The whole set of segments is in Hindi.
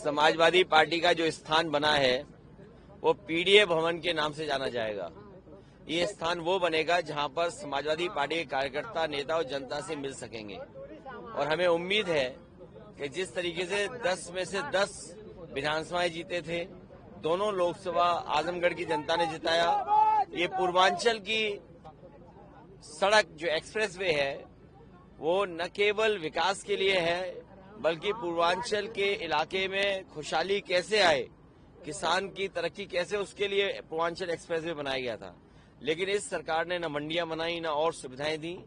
समाजवादी पार्टी का जो स्थान बना है वो पीडीए भवन के नाम से जाना जाएगा। ये स्थान वो बनेगा जहां पर समाजवादी पार्टी के कार्यकर्ता, नेता और जनता से मिल सकेंगे। और हमें उम्मीद है कि जिस तरीके से 10 में से 10 विधानसभाएं जीते थे, दोनों लोकसभा आजमगढ़ की जनता ने जिताया। ये पूर्वांचल की सड़क जो एक्सप्रेसवे है वो न केवल विकास के लिए है, बल्कि पूर्वांचल के इलाके में खुशहाली कैसे आए, किसान की तरक्की कैसे, उसके लिए पूर्वांचल एक्सप्रेसवे बनाया गया था। लेकिन इस सरकार ने न मंडियां बनाई, न और सुविधाएं दी।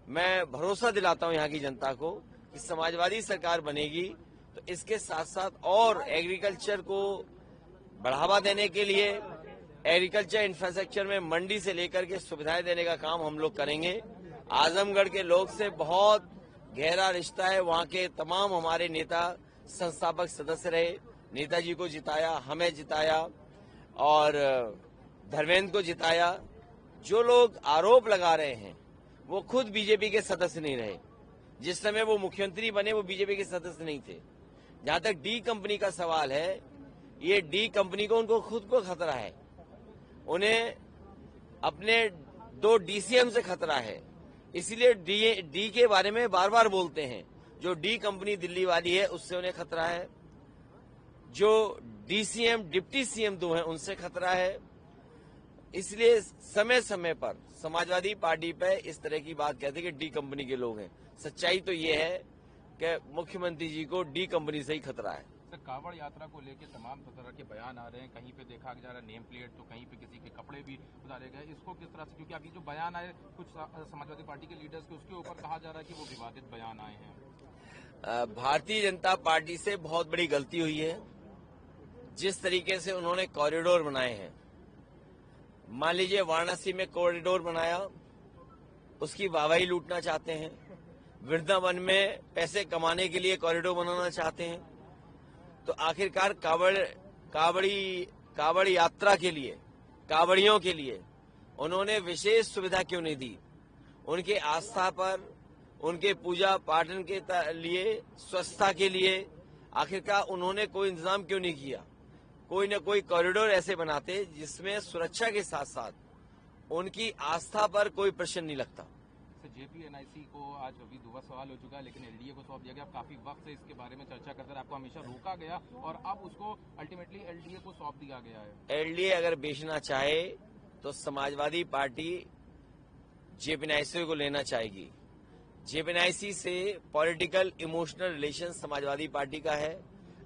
मैं भरोसा दिलाता हूं यहाँ की जनता को कि समाजवादी सरकार बनेगी तो इसके साथ साथ और एग्रीकल्चर को बढ़ावा देने के लिए एग्रीकल्चर इंफ्रास्ट्रक्चर में मंडी से लेकर के सुविधाएं देने का काम हम लोग करेंगे। आजमगढ़ के लोग से बहुत गहरा रिश्ता है। वहां के तमाम हमारे नेता संस्थापक सदस्य रहे, नेताजी को जिताया, हमें जिताया और धर्मेंद्र को जिताया। जो लोग आरोप लगा रहे हैं वो खुद बीजेपी के सदस्य नहीं रहे। जिस समय वो मुख्यमंत्री बने वो बीजेपी के सदस्य नहीं थे। जहां तक डी कंपनी का सवाल है, ये डी कंपनी को उनको खुद को खतरा है, उन्हें अपने 2 डीसीएम से खतरा है, इसलिए डी के बारे में बार बार बोलते हैं। जो डी कंपनी दिल्ली वाली है उससे उन्हें खतरा है, जो डीसीएम डिप्टी सीएम 2 हैं उनसे खतरा है। इसलिए समय समय पर समाजवादी पार्टी पे इस तरह की बात कहते हैं कि डी कंपनी के लोग हैं। सच्चाई तो ये है कि मुख्यमंत्री जी को डी कंपनी से ही खतरा है। सर, कांवड़ यात्रा को लेकर तमाम तरह के बयान आ रहे हैं। कहीं पे देखा जा रहा है नेम प्लेट, तो कहीं पे किसी के कपड़े भी उतारे गए। इसको किस तरह से, क्योंकि अभी जो बयान आए कुछ समाजवादी पार्टी के लीडर्स के, उसके ऊपर कहा जा रहा है कि वो विवादित बयान आए हैं। भारतीय जनता पार्टी से बहुत बड़ी गलती हुई है। जिस तरीके से उन्होंने कॉरिडोर बनाए हैं, मान लीजिए वाराणसी में कॉरिडोर बनाया, उसकी वाहवाही लूटना चाहते हैं। वृंदावन में पैसे कमाने के लिए कॉरिडोर बनाना चाहते हैं। तो आखिरकार कांवड़ यात्रा के लिए, कांवड़ियों के लिए उन्होंने विशेष सुविधा क्यों नहीं दी? उनके आस्था पर, उनके पूजा पाठन के लिए, स्वच्छता के लिए आखिरकार उन्होंने कोई इंतजाम क्यों नहीं किया? कोई न कोई कॉरिडोर ऐसे बनाते जिसमें सुरक्षा के साथ साथ उनकी आस्था पर कोई प्रश्न नहीं लगता। जेपीएनआईसी को आज अभी दोबारा सवाल हो चुका है, लेकिन एलडीए को सौंप दिया गया। काफी वक्त से इसके बारे में चर्चा करते रहे, आपको हमेशा रोका गया और अब उसको अल्टीमेटली एलडीए को सौंप दिया गया है। एलडीए अगर बेचना चाहे तो समाजवादी पार्टी जेपीएनआईसी को लेना चाहेगी। जेपीएनआईसी से political emotional relation Samajwadi party का है,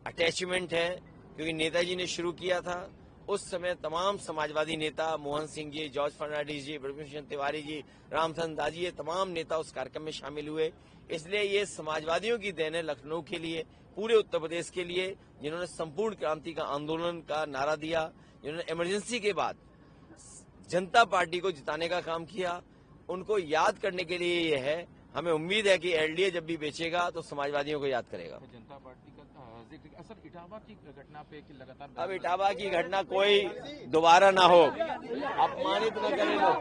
अटैचमेंट है, क्योंकि नेताजी ने शुरू किया था। उस समय तमाम समाजवादी नेता, मोहन सिंह जी, जॉर्ज फर्नांडिस जी, ब्रजभूषण तिवारी जी, रामचंद्र दास जी, ये तमाम नेता उस कार्यक्रम में शामिल हुए। इसलिए ये समाजवादियों की देन है लखनऊ के लिए, पूरे उत्तर प्रदेश के लिए, जिन्होंने संपूर्ण क्रांति का आंदोलन का नारा दिया, जिन्होंने इमरजेंसी के बाद जनता पार्टी को जिताने का काम किया। उनको याद करने के लिए ये है। हमें उम्मीद है कि एलडीए जब भी बेचेगा तो समाजवादियों को याद करेगा। जनता पार्टी का सर, इटावा की घटना पे कि लगातार, अब इटावा की घटना कोई दोबारा ना हो, अपमानित न करें लोग।